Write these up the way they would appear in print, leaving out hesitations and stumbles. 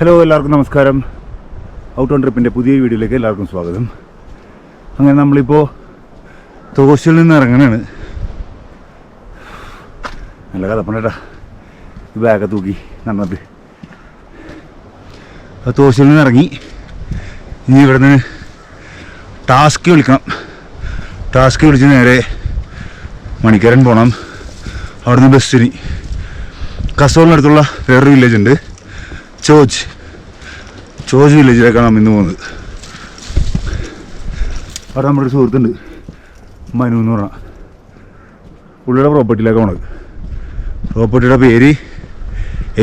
Hello, എല്ലാവർക്കും നമസ്കാരം. Out on ട്രിപ്പിൻ്റെ പുതിയ വീഡിയോയിലേക്ക് എല്ലാവർക്കും സ്വാഗതം. അങ്ങനെ നമ്മളിപ്പോൾ തോശിൽ നിന്ന് ഇറങ്ങണാണ്. നല്ല കഥപ്പണേട്ടാ, ഈ ബാഗൊക്കെ തൂക്കി നടന്നിട്ട് തോശിൽ നിന്ന് ഇറങ്ങി. ഇനി ഇവിടുന്ന് ടാസ്ക് വിളിക്കണം. ടാസ്ക് വിളിച്ച് നേരെ മണിക്കരൻ പോകണം. അവിടുന്ന് ബസ്സിന് കസോളിനടുത്തുള്ള വേറൊരു വില്ലേജ് ഉണ്ട്, ചോജ് വില്ലേജിലേക്കാണ് നമ്മൾ ഇന്ന് പോകുന്നത്. അവിടെ നമ്മുടെ ഒരു സുഹൃത്തുണ്ട്, മനു എന്ന് പറഞ്ഞാൽ. പുള്ളിയുടെ പ്രോപ്പർട്ടിയിലേക്കാണ് പോണത്. പ്രോപ്പർട്ടിയുടെ പേര്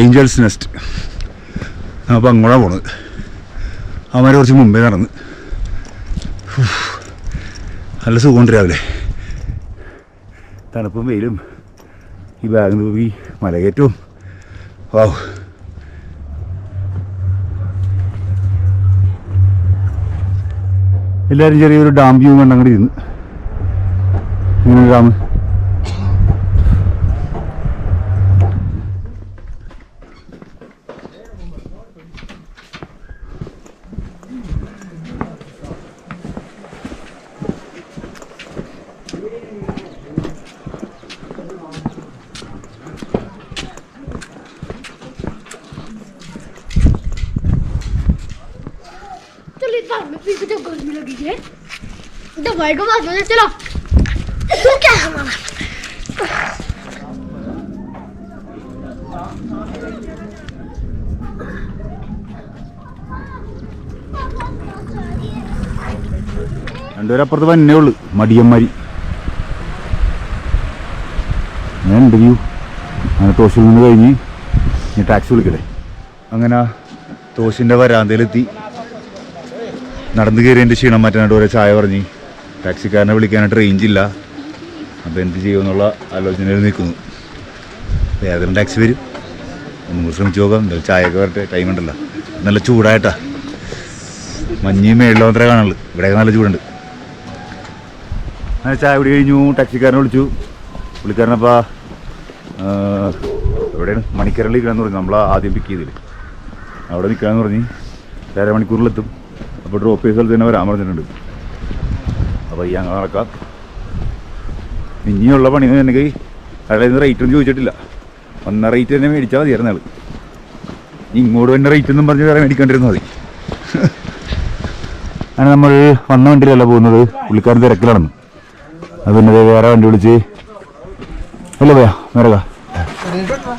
ഏഞ്ചൽസ് നെസ്റ്റ്. അപ്പോൾ അങ്ങോട്ടാണ് പോണത്. അവന്മാരെ കുറച്ച് മുമ്പേ നടന്ന് നല്ല സുഖമുണ്ട്. രാവിലെ തണുപ്പും വെയിലും ഈ ബാഗ് തൂക്കി മലകയറ്റവും. വാവ്, എല്ലാവരും ചെറിയൊരു ഡാം വ്യൂ കണ്ടങ്ങോട്ട് ഇരുന്ന്. ഇങ്ങനെ ഡാം दवाई को बात में चलो। तू क्या है हमारा? രണ്ടുപേരും അപ്പുറത്ത് തന്നെ ഉള്ളു, മടിയന്മാരി. ഞാൻ വ്യൂ അങ്ങനെ തോശിൽ നിന്ന് കഴിഞ്ഞ് ഞാൻ ടാക്സി വിളിക്കട്ടെ. അങ്ങനെ തോശിൻ്റെ വരാന്തയിലെത്തി. നടന്നു കയറി എൻ്റെ ക്ഷീണം മാറ്റാനായിട്ട് ഓരോ ചായ പറഞ്ഞ്. ടാക്സിക്കാരനെ വിളിക്കാനായിട്ട് റേഞ്ചില്ല. അപ്പോൾ എന്ത് ചെയ്യുമെന്നുള്ള ആലോചനയിൽ നിൽക്കുന്നു. ഏതെങ്കിലും ടാക്സി വരും, ഒന്നും കൂടി ശ്രമിച്ചു നോക്കാം. എന്തായാലും ചായയൊക്കെ വരട്ടെ, ടൈം ഉണ്ടല്ലോ. നല്ല ചൂടായിട്ടാ, മഞ്ഞ് മേളിലോ അത്ര കാണുള്ളൂ. ഇവിടെയൊക്കെ നല്ല ചൂടുണ്ട്. അങ്ങനെ ചായ കുടി കഴിഞ്ഞു. ടാക്സിക്കാരനെ വിളിച്ചു. പുള്ളിക്കാരനപ്പോൾ എവിടെയാണ്, മണിക്കരയിൽ നിൽക്കണമെന്ന് പറഞ്ഞു. നമ്മൾ ആദ്യം പിക്ക് ചെയ്തില്ല, അവിടെ നിൽക്കാമെന്ന് പറഞ്ഞ്. 1.5 മണിക്കൂറിലെത്തും. അപ്പോൾ ഡ്രോപ്പ് ചെയ്ത സ്ഥലത്ത് തന്നെ വരാൻ പറഞ്ഞിട്ടുണ്ട്. അപ്പോൾ ഈ അങ്ങനെ നടക്കാം. ഇനിയുള്ള പണി എനിക്ക് അതായത് റേറ്റൊന്നും ചോദിച്ചിട്ടില്ല. വന്ന റേറ്റ് തന്നെ മേടിച്ചാൽ മതിയായിരുന്നു ആൾ. ഇങ്ങോട്ട് തന്നെ റേറ്റ് ഒന്നും പറഞ്ഞ് വേറെ മേടിക്കേണ്ടിരുന്നാൽ മതി. അങ്ങനെ നമ്മൾ വന്ന വണ്ടിയിലല്ല പോകുന്നത്, പുള്ളിക്കാരൻ തിരക്കിലാണെന്ന്. അത് പിന്നെ വേറെ വണ്ടി വിളിച്ച് അല്ല പോയാ വേറെ.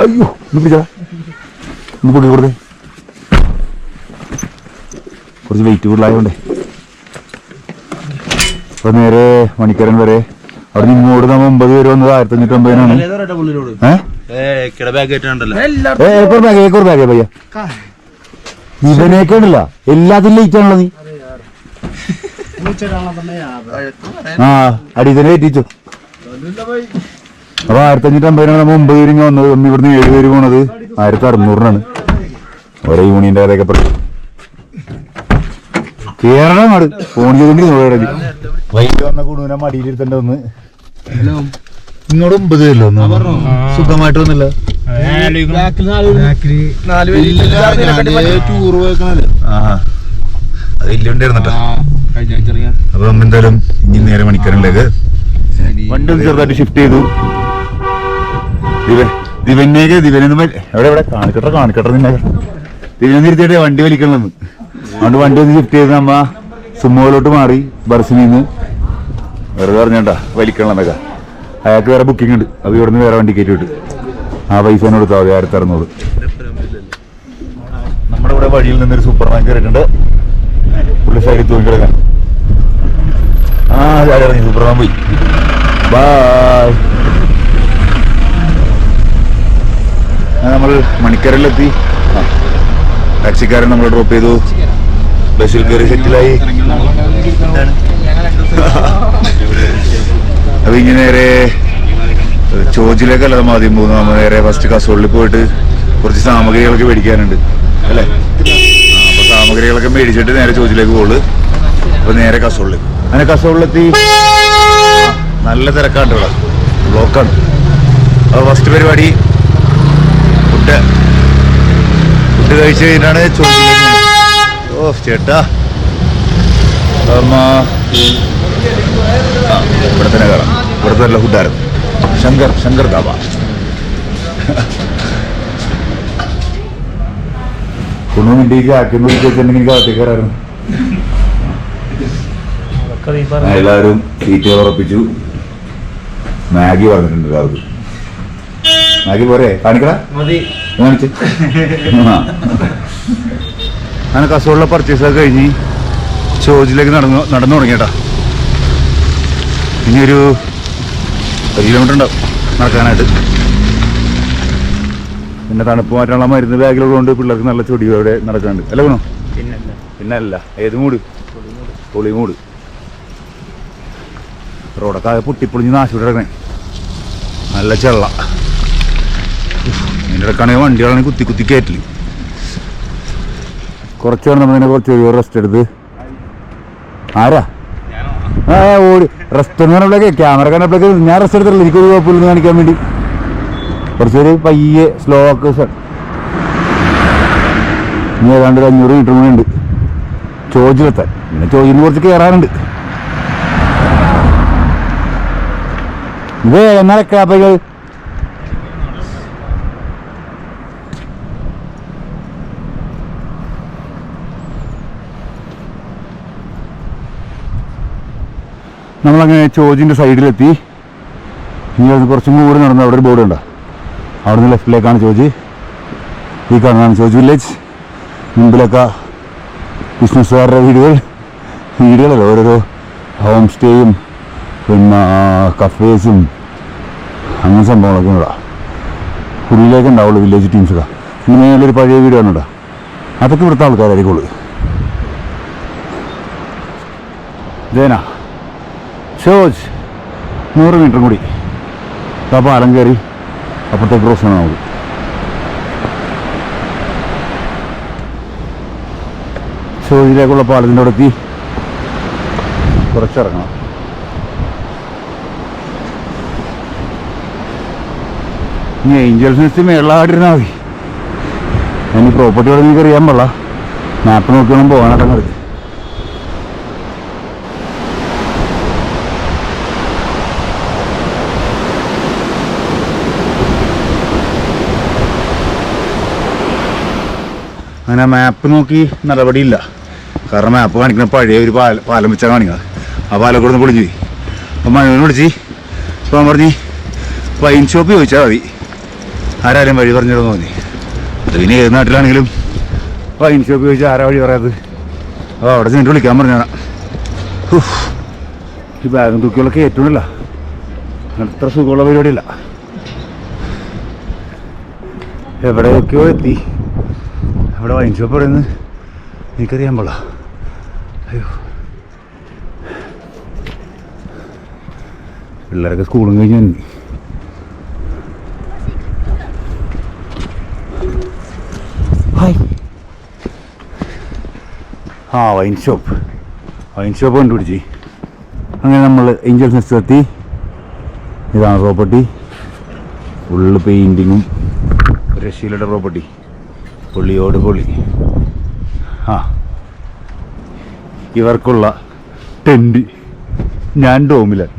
അയ്യോ, ഒന്ന് പിടിച്ചാ, ഒന്ന് പൊക്കി കൊടുത്തേ. കുറച്ച് വെയിറ്റ് കൂടുതലായതുകൊണ്ടേ. അപ്പോൾ നേരെ മണിക്കരൻ വരെ. അവിടെ നിന്ന് ഇങ്ങോട്ട് നമ്മൾ 9 പേര് വന്നത് 1550-നാണ്. ബാഗേ പയ്യ, ഇവനേക്കെ ഉണ്ടല്ല എല്ലാത്തിലും ലേറ്റ് ആണല്ലോ നീ. ആ അടി തന്നെ ഏറ്റിച്ചു. അപ്പോൾ 1550-നാണ് നമ്മൾ 9 പേര് ഇങ്ങനെ വന്നത്. ഒന്ന് ഇവിടുന്ന് 7 പേര് പോണത് 1600-നാണ്. ഓരോ യൂണിയൻ്റെ കഥയൊക്കെ പറഞ്ഞു കേരളം നാട് ഫോൺ ചെയ്തോണ്ടി. വൈകിട്ട് വന്ന കുടുംബനെ മടിയിലിരുത്തണ്ട ഒന്ന്. ഇങ്ങോട്ട് 9 പേരല്ലോ ഒന്ന് സുഖമായിട്ട് വന്നില്ല. അത് ഇല്ലുണ്ടായിരുന്നട്ടോ. അപ്പൊ നമ്മ എന്തായാലും ഇനി നേരെ മണിക്കരനിലേക്ക് വണ്ടി ഒന്ന് ചെറുതായിട്ട് ഷിഫ്റ്റ് ചെയ്തു. ദിവനൊന്നും എവിടെ കാണിക്കട്ടെ നിന്നെ ദിവനം തിരിച്ചിട്ട് വണ്ടി വലിക്കണമെന്ന്. അതുകൊണ്ട് വണ്ടി ഒന്ന് ഷിഫ്റ്റ് ചെയ്ത് നമ്മ സുമോയിലോട്ട് മാറി. ബർസിനിൽ നിന്ന് വെറുതെ പറഞ്ഞാ വലിക്കണമെന്നൊക്കെ. അയാൾക്ക് വേറെ ബുക്കിംഗ് ഉണ്ട്. അത് ഇവിടുന്ന് വേറെ വണ്ടി കയറ്റി വിട്ട് ആ പൈസ കൊടുത്താൽ മതി, 1600. നമ്മുടെ ഇവിടെ വഴിയിൽ നിന്നൊരു സൂപ്പർ മാർക്കറ്റ് കയറിയിട്ടുണ്ട്. പുള്ളി സൈഡിൽ തൂങ്ങിക്കിടക്കാൻ. ആ ഇറങ്ങി സൂപ്പർമാൻ പോയി. ബായ്. നമ്മൾ മണിക്കരയിലെത്തി. ടാക്സിക്കാരൻ നമ്മളെ ഡ്രോപ്പ് ചെയ്തു. ബസ്സിൽ കയറി സെറ്റിലായി. അപ്പൊ ഇങ്ങനെ നേരെ ചോജിലേക്കല്ല നമ്മൾ ആദ്യം പോകുന്നത്. നമ്മൾ നേരെ ഫസ്റ്റ് കസോളിൽ പോയിട്ട് കുറച്ച് സാമഗ്രികളൊക്കെ മേടിക്കാനുണ്ട് അല്ലേ. അപ്പൊ സാമഗ്രികളൊക്കെ മേടിച്ചിട്ട് നേരെ ചോജിലേക്ക് പോകുള്ളു. അപ്പൊ നേരെ കസോളിൽ. അങ്ങനെ കസോളിലെത്തി. നല്ല തിരക്കാണ്ട് ഇവിടെ, ബ്ലോക്കാണ്. അപ്പോൾ ഫസ്റ്റ് പരിപാടി ഫുഡ് കഴിച്ച് കഴിഞ്ഞിട്ടാണ് ചോദിക്കുന്നത്. ഓ ചേട്ടാ അമ്മ ഇവിടെ തന്നെ കയറാം. ഇവിടുത്തെ നല്ല ഫുഡായിരുന്നു. ശങ്കർ ധാബ. കുണു മിണ്ടിക്ക് ആക്കുന്നു വെച്ചിട്ടുണ്ടെങ്കിൽ അകത്തേക്ക് കയറായിരുന്നു. എല്ലാവരും സീറ്റ് ഉറപ്പിച്ചു. മാഗി പറഞ്ഞിട്ടുണ്ട് അവർക്ക്. മാഗി പോരെ കാണിക്കട കാണിച്ച്. അങ്ങനെ കസോളിലെ പർച്ചേസൊക്കെ കഴിഞ്ഞ് ചോജിലേക്ക് നടന്നു തുടങ്ങിയേട്ടാ. ഇനി ഒരു 1 കിലോമീറ്റർ ഉണ്ടാവും നടക്കാനായിട്ട്. പിന്നെ തണുപ്പ് മാറ്റാനുള്ള മരുന്ന് ബാഗിലുള്ളതുകൊണ്ട് പിള്ളേർക്ക് നല്ല ചൊടിയോടെ നടക്കാനുണ്ട്. അല്ല വേണോ? പിന്നല്ല ഏത് മൂട്? പൊളിമൂട്. റോഡൊക്കെ ആകെ പൊട്ടിപ്പൊളിഞ്ഞ് നാശോടെ കിടക്കണേ. നല്ല ചെള്ള. അതിൻ്റെ ഇടക്കാണെങ്കിൽ വണ്ടികളാണെങ്കിൽ കുത്തി കയറ്റില്ല. കുറച്ച് നേരം നമ്മളിങ്ങനെ കുറച്ച് റെസ്റ്റ് എടുത്ത്. ആരാ ഓടി റെസ്റ്റ് എന്ന് പറഞ്ഞപ്പോഴേക്ക് ക്യാമറ കണ്ടപ്പോഴേക്ക് ഞാൻ റെസ്റ്റ് എടുത്തിട്ടില്ല. എനിക്കൊരു കുഴപ്പമില്ലെന്ന് കാണിക്കാൻ വേണ്ടി കുറച്ചൊരു പയ്യെ സ്ലോ ആക്ക്. ഇനി ഏതാണ്ട് 500 മീറ്റർ കൂടെ ഉണ്ട് ചോജിലെത്താൻ. പിന്നെ ചോജിന് കുറച്ച് കയറാനുണ്ട്. ഇത് നടക്കാപ്പകൾ നമ്മളങ്ങനെ ചോജിൻ്റെ സൈഡിലെത്തി. ഇനി അത് കുറച്ചും കൂടി നടന്ന് അവിടെ ഒരു ബോർഡ് ഉണ്ടോ, അവിടെ നിന്ന് ലെഫ്റ്റിലേക്കാണ് ചോജി. ഈ കാണുന്നതാണ് ചോജ് വില്ലേജ്. മുമ്പിലൊക്കെ ബിസിനസ്സുകാരുടെ വീടുകളല്ല, ഓരോരോ ഹോം സ്റ്റേയും പിന്നെ കഫേസും അങ്ങനെ സംഭവങ്ങളൊക്കെ ഉണ്ടോ. ഉള്ളിലേക്ക് ഉണ്ടാവുള്ളൂ വില്ലേജ് ടീംസൊക്കെ. പിന്നെ മേലൊരു പഴയ വീട് കാണുന്നുണ്ടോ, അതൊക്കെ ഇവിടുത്തെ ആൾക്കാരായിരിക്കുള്ളൂ. ഇതേനാ ചോജ് 100 മീറ്റർ കൂടി ആ പാലം കയറി അപ്പുറത്തെ ക്രോസ് ആണ് നമുക്ക്. ചോജിലേക്കുള്ള പാലത്തിൻ്റെ അവിടെ എത്തി. കുറച്ചിറങ്ങണം. ഇനി ഏഞ്ചൽസ് നെസ്റ്റ് മേളിലായിട്ടിരുന്നാൽ മതി. ഇനി പ്രോപ്പർട്ടിയോടെ നിങ്ങൾക്ക് അറിയാൻ പാടില്ല. മാപ്പ് നോക്കി വേണം പോകാനായിട്ടങ്ങ്. അങ്ങനെ മാപ്പ് നോക്കി നടപടിയില്ല. കാരണം മാപ്പ് കാണിക്കുന്ന പഴയ ഒരു പാലം വെച്ചാൽ കാണിക്കുന്നത്. ആ പാലം കൂടെ ഒന്ന് പൊളിഞ്ഞു പോയി. അപ്പം മഴവിനെ വിളിച്ച് അപ്പോൾ പറഞ്ഞ് വൈൻ ഷോപ്പ് ചോദിച്ചാൽ മതി, ആരാരും വഴി പറഞ്ഞിടുമെന്ന് തോന്നി. അത് പിന്നെ ഏത് നാട്ടിലാണെങ്കിലും വൈൻ ഷോപ്പ് ചോദിച്ചാൽ ആരാ വഴി പറയാത്തത്? അപ്പോൾ അവിടെ ചെന്നിട്ട് വിളിക്കാൻ പറഞ്ഞാണ്. ഈ ബാഗും തൂക്കിയുള്ളൊക്കെ ഏറ്റവുമില്ല, അത്ര സുഖമുള്ള പരിപാടിയില്ല. എവിടെയൊക്കെയോ എത്തി. അവിടെ വൈൻ ഷോപ്പ് എവിടെയെന്ന് എനിക്കറിയാൻ പാടില്ല. അയ്യോ, പിള്ളേരൊക്കെ സ്കൂളും കഴിഞ്ഞ് തന്നെ. ഹായ്. വൈൻ ഷോപ്പ് കണ്ടുപിടിച്ച്. അങ്ങനെ നമ്മൾ ഏഞ്ചൽസ് നെസ്റ്റ് എത്തി. ഇതാണ് പ്രോപ്പർട്ടി. ഫുള്ള് പെയിൻറ്റിങ്ങും രക്ഷയിലുള്ള പ്രോപ്പർട്ടി. പൊള്ളിയോട് പൊള്ളി. ഇവർക്കുള്ള ടെൻറ്റ്. ഞാൻ ഡോമിലാണ്.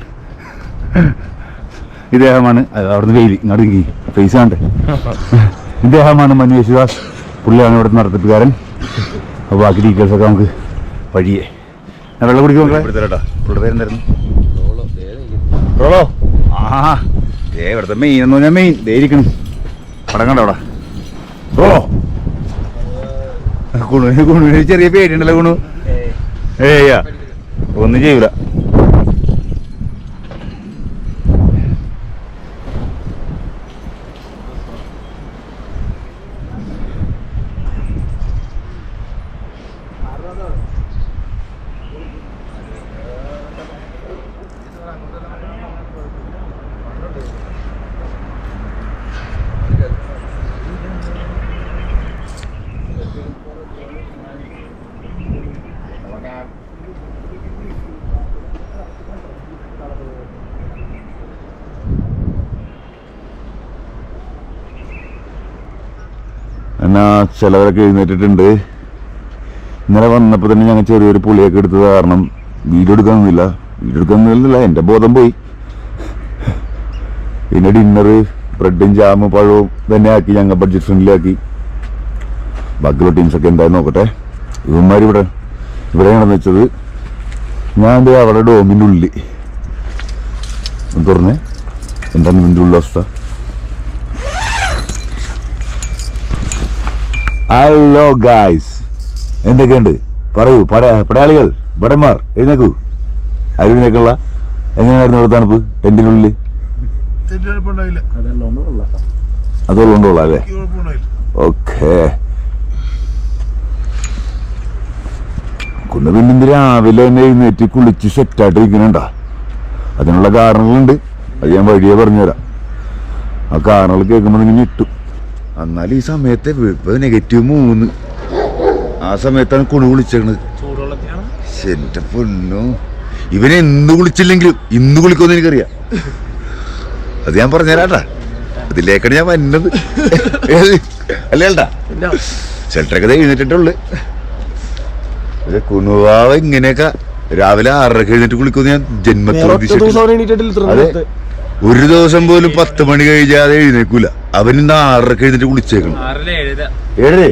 ഇദ്ദേഹമാണ് അവിടുന്ന് വെയിൽ ഇങ്ങോട്ട് നീങ്ങി പൈസ കണ്ടേ. ഇദ്ദേഹമാണ് മനു യേശുദാസ്. പുള്ളിയാണ് ഇവിടുത്തെ നടത്തിപ്പുകാരൻ. അപ്പോൾ ബാക്കി ഡീറ്റെയിൽസൊക്കെ നമുക്ക് വഴിയേ. ഞാൻ വെള്ളം കുടിക്കുമ്പോൾ പുള്ളിയുടെ പേരെന്തായിരുന്നു? റോളോ. ഇവിടുത്തെ മെയിൻ എന്ന് പറഞ്ഞാൽ മെയിൻ ഇരിക്കണം. പടം കണ്ടോ അവിടെ? റോളോ. കുണുവിന് ചെറിയ പേടിയുണ്ടല്ലോ. കുണു ഒന്നും ചെയ്യൂല. അങ്ങനെ ചിലവരൊക്കെ എഴുന്നേറ്റിട്ടുണ്ട്. ഇന്നലെ വന്നപ്പോൾ തന്നെ ഞങ്ങൾ ചെറിയൊരു പുളിയൊക്കെ എടുത്തത് കാരണം വീഡിയോ എടുക്കാനൊന്നുമില്ല. എൻ്റെ ബോധം പോയി. പിന്നെ ഡിന്നറ് ബ്രെഡും ജാമും പഴവും തന്നെ ആക്കി ഞങ്ങൾ ബഡ്ജറ്റ് ഫ്രണ്ട്ലി ആക്കി. ബാക്കിയുള്ള ടീംസൊക്കെ എന്തായാലും നോക്കട്ടെ. ഇവന്മാർ ഇവിടെയാണെന്ന് വെച്ചത്. ഞാൻ അവിടെ ഡോമിൻ്റെ ഉള്ളിൽ തുറന്നേ. എന്താണ് ഇതിൻ്റെ ഉള്ള അവസ്ഥ? ഹലോ ഗായ്സ്, എന്തൊക്കെയുണ്ട് പറയൂ. പടയാളികൾ ഭടന്മാർ എഴുന്നേക്കൂ. അരുവിനേക്കുള്ള എങ്ങനെയായിരുന്നു ഇവിടെ തണുപ്പ്? ടെന്റിനുള്ളിൽ അതുകൊണ്ടുള്ള അല്ലേ? ഓക്കെ. പിന്നെ ഇന്ന് രാവിലെ തന്നെ എഴുന്നേറ്റ് കുളിച്ച് സെറ്റായിട്ട് ഇരിക്കണുണ്ടാ. അതിനുള്ള കാരണങ്ങളുണ്ട്. അത് ഞാൻ വഴിയെ പറഞ്ഞുതരാം. ആ കാരണങ്ങൾ കേൾക്കുമ്പോൾ ഇങ്ങനെ ഇട്ടും. എന്നാൽ ഈ സമയത്ത് -3 ആ സമയത്താണ് കുളി വിളിച്ചേക്കണത്. എന്റെ പൊന്നോ, ഇവനെ എന്ന് കുളിച്ചില്ലെങ്കിലും ഇന്ന് കുളിക്കുമെന്ന് എനിക്കറിയാം. അത് ഞാൻ പറഞ്ഞുതരാട്ടാ. അതിലേക്കാണ് ഞാൻ വന്നത്. അല്ലേട്ടാ, ഷെൽട്ടറൊക്കെ എഴുന്നേറ്റിട്ടുള്ളു. കുണുവാവ് ഇങ്ങനെയൊക്കെ രാവിലെ 6:30 എഴുന്നേറ്റ് കുളിക്കുമെന്ന് ഞാൻ ജന്മത്തിൽ അതെ. ഒരു ദിവസം പോലും 10 മണി കഴിയാതെ എഴുന്നേക്കൂല. അവനിന്ന് 6:30 എഴുന്നേറ്റ് കുളിച്ചേക്കണം. 7:30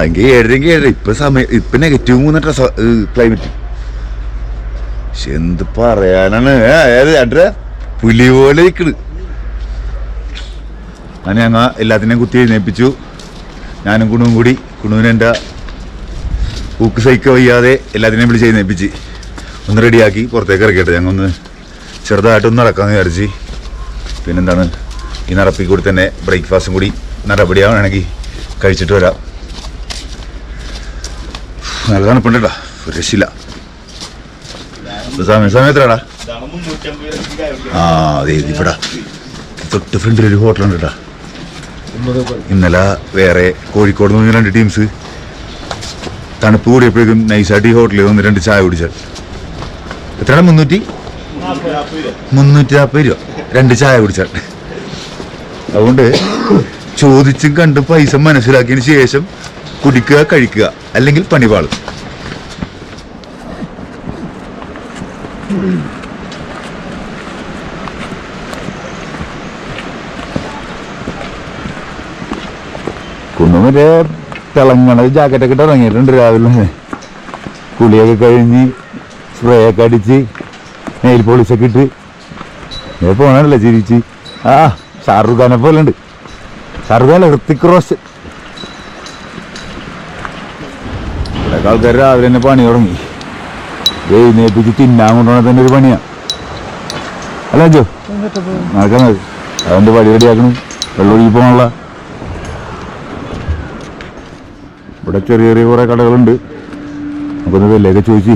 എങ്കിൽ 7:30 ഇപ്പൊ സമയം. ഇപ്പൊ -3 ക്ലൈമറ്റ്. പക്ഷെ എന്ത് പറയാനാണ്. പുലി പോലെ നിൽക്കണ്. അങ്ങനെ ഞങ്ങ എല്ലാത്തിനെയും കുത്തി എഴുന്നേൽപ്പിച്ചു. ഞാനും കുണുവും കൂടി. കുണുവിന് എൻ്റെ ഊക്ക് സൈക്ക് വയ്യാതെ എല്ലാത്തിനെയും വിളിച്ച് എഴുന്നേൽപ്പിച്ച് ഒന്ന് റെഡിയാക്കി പുറത്തേക്ക് ഇറക്കിയിട്ട് ഞങ്ങൾ ഒന്ന് ചെറുതായിട്ടൊന്ന് നടക്കാമെന്ന് വിചാരിച്ച്. പിന്നെന്താണ്, ഈ നടപ്പിൽ കൂടി തന്നെ ബ്രേക്ക്ഫാസ്റ്റും കൂടി നടപടിയാവണമെങ്കിൽ കഴിച്ചിട്ട് വരാം. നല്ല തണുപ്പുണ്ട് കേട്ടോ, ഒരു രക്ഷയില്ല. സമയത്തിലാടാ. അതെ, ഇവിടെ തൊട്ട് ഫ്രണ്ടിലൊരു ഹോട്ടലുണ്ട് കേട്ടോ. ഇന്നലെ വേറെ കോഴിക്കോട് നിന്ന് 2 ടീംസ് തണുപ്പ് കൂടിയപ്പോഴേക്കും നൈസായിട്ട് ഈ ഹോട്ടലിൽ വന്ന് 2 ചായ കുടിച്ചാൽ എത്രയാണ്? 340 രൂപ 2 ചായ കുടിച്ചാൽ. അതുകൊണ്ട് ചോദിച്ചും കണ്ട് പൈസ മനസ്സിലാക്കിയതിന് ശേഷം കുടിക്കുക, കഴിക്കുക, അല്ലെങ്കിൽ പണിപാളും. കുന്നുമറ്റേ തിളങ്ങണ ജാക്കറ്റൊക്കെ ഇട്ട് ഇറങ്ങിയിട്ടുണ്ട് രാവിലെ. കുളിയൊക്കെ കഴിഞ്ഞ് സ്പ്രേ ഒക്കെ അടിച്ച് നെയിൽ പോളിഷൊക്കെ ഇട്ട് പോണല്ലേ ചിരിച്ച്. ഷാറുഖ് ഖാനെ പോലെ ഉണ്ട്. ഷാറുഖ് ഖാൻ, ഹൃത്തിക് റോഷൻ. ഇവിടെയൊക്കെ ആൾക്കാർ രാവിലെ തന്നെ പണി തുടങ്ങി. എഴുന്നേപ്പിച്ച് തിന്നാൻ കൊണ്ടുപോകണ തന്നെ ഒരു പണിയാണ് അല്ല ജോ? നടക്കുന്നത് അവൻ്റെ പടി റെഡിയാക്കണം. വെള്ളമൊഴുകി പോകാനുള്ള. ഇവിടെ ചെറിയ ചെറിയ കുറേ കടകളുണ്ട്. നമുക്കൊന്ന് വിലയൊക്കെ ചോദിച്ച്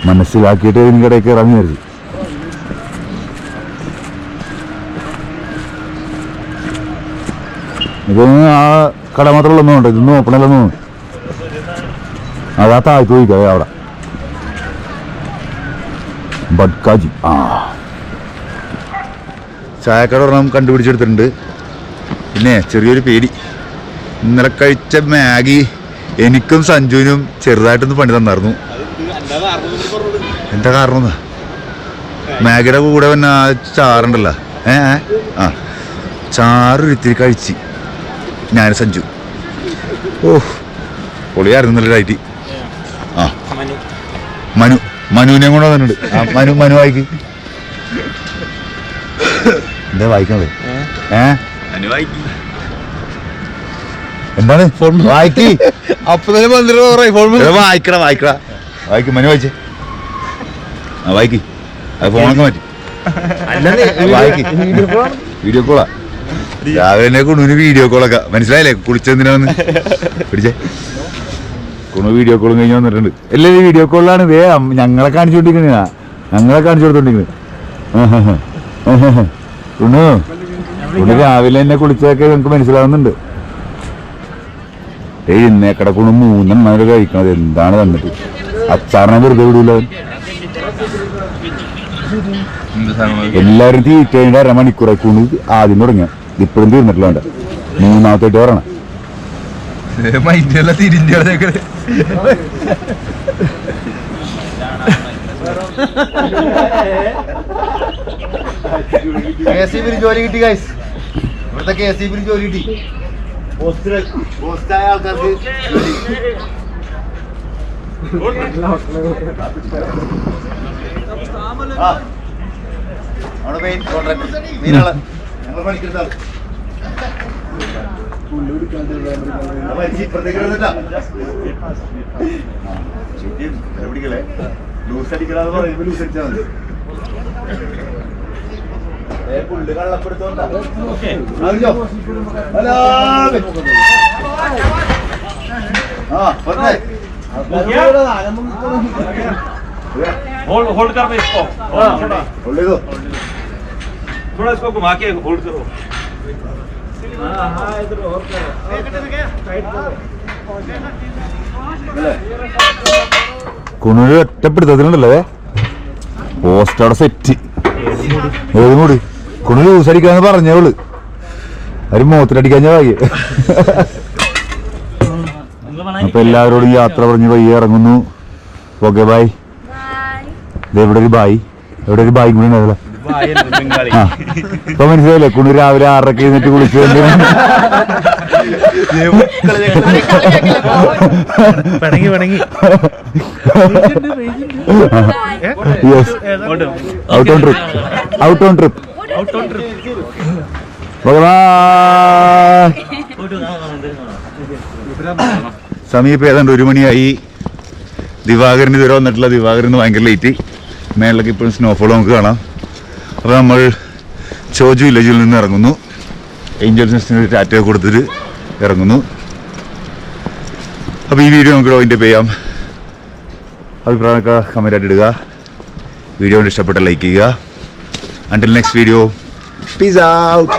മനസ്സിലാക്കിയിട്ട് ഇതിന് കടയിൽ കയറാൻ വിചാരിച്ചു. ഇതൊന്നും ആ കട മാത്രമുള്ളൊന്നും ഉണ്ട്. ഇതൊന്നും ഓപ്പണല്ലൊന്നും. അതാ താഴ്ത്തു ചോദിക്കാം അവിടെ ബഡ്കാജി. ചായക്കട ഒരെണ്ണം കണ്ടുപിടിച്ചെടുത്തിട്ടുണ്ട്. പിന്നെ ചെറിയൊരു പേടി. ഇന്നലെ കഴിച്ച മാഗി എനിക്കും സഞ്ജുവിനും ചെറുതായിട്ടൊന്ന് പണി തന്നായിരുന്നു. എന്താ കാരണം? മാഗിയുടെ കൂടെ പിന്നെ ആ ചാറുണ്ടല്ലോ, ചാറ് കഴിച്ച് ഞാൻ സഞ്ജു. പൊളിയായിരുന്നു നല്ല ഡയറ്റ്. മനുവിനെ കൂടെ വന്നിട്ടുണ്ട്. മനു വായിക്ക്. എന്താ വായിക്കണത്? എന്താണ് വായിക്ക്? വായിക്കട വായിക്ക്. മനു വായിച്ചേ. വായിക്ക്. അത് ഫോണൊക്കെ മാറ്റി വായിക്ക്. വീഡിയോ കോളാ രാവിലെ. കുണുവിന് വീഡിയോ കോളൊക്കെ മനസ്സിലായില്ലേ? കുളിച്ചെന്തിനാന്ന് പിടിച്ചേ. കുണു വീഡിയോ കോളും കഴിഞ്ഞ് വന്നിട്ടുണ്ട്. എല്ലാവരും വീഡിയോ കോളിലാണ്. ഞങ്ങളെ കാണിച്ചുകൊണ്ടിരിക്കണ. ഞങ്ങളെ കാണിച്ചു കൊടുത്തോണ്ടിരിക്കുന്നത്. കുണു രാവിലെ തന്നെ കുളിച്ചതൊക്കെ ഞങ്ങൾക്ക് മനസ്സിലാവുന്നുണ്ട്. ഇന്നേക്കട കുണു 3 എണ്ണം കഴിക്കണത്. എന്താണ് തന്നിട്ട്? അച്ചാറിനെ വെറുതെ വിടൂല. എല്ലാവരും തീറ്റ കഴിഞ്ഞ 1/2 മണിക്കൂറായി. കുണു ആദ്യം തുടങ്ങിയ ഇപ്പോഴും തീർന്നിട്ടില്ല. 3ാമത്തെ പറയണം. മൈൻഡെല്ലാം തിരിഞ്ഞ ജോലി കിട്ടി ഗൈസ്. ഇവിടുത്തെ KCB ജോലി കിട്ടി. പോസ്റ്റായ ആൾക്കാർക്ക് ജോലി. അവിടെ മെയിൻ കോൺട്രാക്ട് മീനാള് ഞങ്ങൾ പണിക്കുന്ന ആൾ. ലൂസ് അടിക്കലാന്ന് പറയുമ്പോ ലൂസ് അടിച്ചാൽ മതി. പുള്ളി കള്ളപ്പെടുത്തോണ്ടാ പറഞ്ഞേ. होल्ड कर इसको होल्ड दो थोड़ा इसको घुमा के होल्ड करो हाँ इधर और टाइट करो കുണുഴി ഒറ്റപ്പെടുത്തത്തിലുണ്ടല്ലേ പോസ്റ്റ് അവിടെ സെറ്റ് ഏതും കൂടി കുണുഴി യൂസ് അടിക്കാന്ന് പറഞ്ഞവള് അവര് മോത്തിലടിക്കാഞ്ഞ വയ്യ. അപ്പൊ എല്ലാവരോടും യാത്ര പറഞ്ഞ് വയ്യ ഇറങ്ങുന്നു. Okay bye. ഇവിടെ ഒരു ബായ്, എവിടെ ഒരു ബായ് കൂടി ഉണ്ടാവില്ല. ഇപ്പൊ മനസ്സിലായില്ലേ കുണു രാവിലെ 6:30 എഴുന്നേറ്റ് കുളിച്ചു. Out on trip. സമയം ഇപ്പൊ ഏതാണ്ട് 1 മണിയായി. ദിവാകരന് ഇതുവരെ വന്നിട്ടില്ല. ദിവാകരന് ഭയങ്കര ലേറ്റ്. മേളിലൊക്കെ ഇപ്പോഴും സ്നോഫോൾ നമുക്ക് കാണാം. അപ്പോൾ നമ്മൾ ചോജു വില്ലേജിൽ നിന്ന് ഇറങ്ങുന്നു. ഏഞ്ചൽസ് നെസ്റ്റിന് ടാറ്റ കൊടുത്തിട്ട് ഇറങ്ങുന്നു. അപ്പോൾ ഈ വീഡിയോ നമുക്ക് അതിൻ്റെ ചെയ്യാം. അഭിപ്രായമൊക്കെ കമൻറ്റായിട്ട് ഇടുക. വീഡിയോ ഇഷ്ടപ്പെട്ട ലൈക്ക് ചെയ്യുക. Until next video, peace out.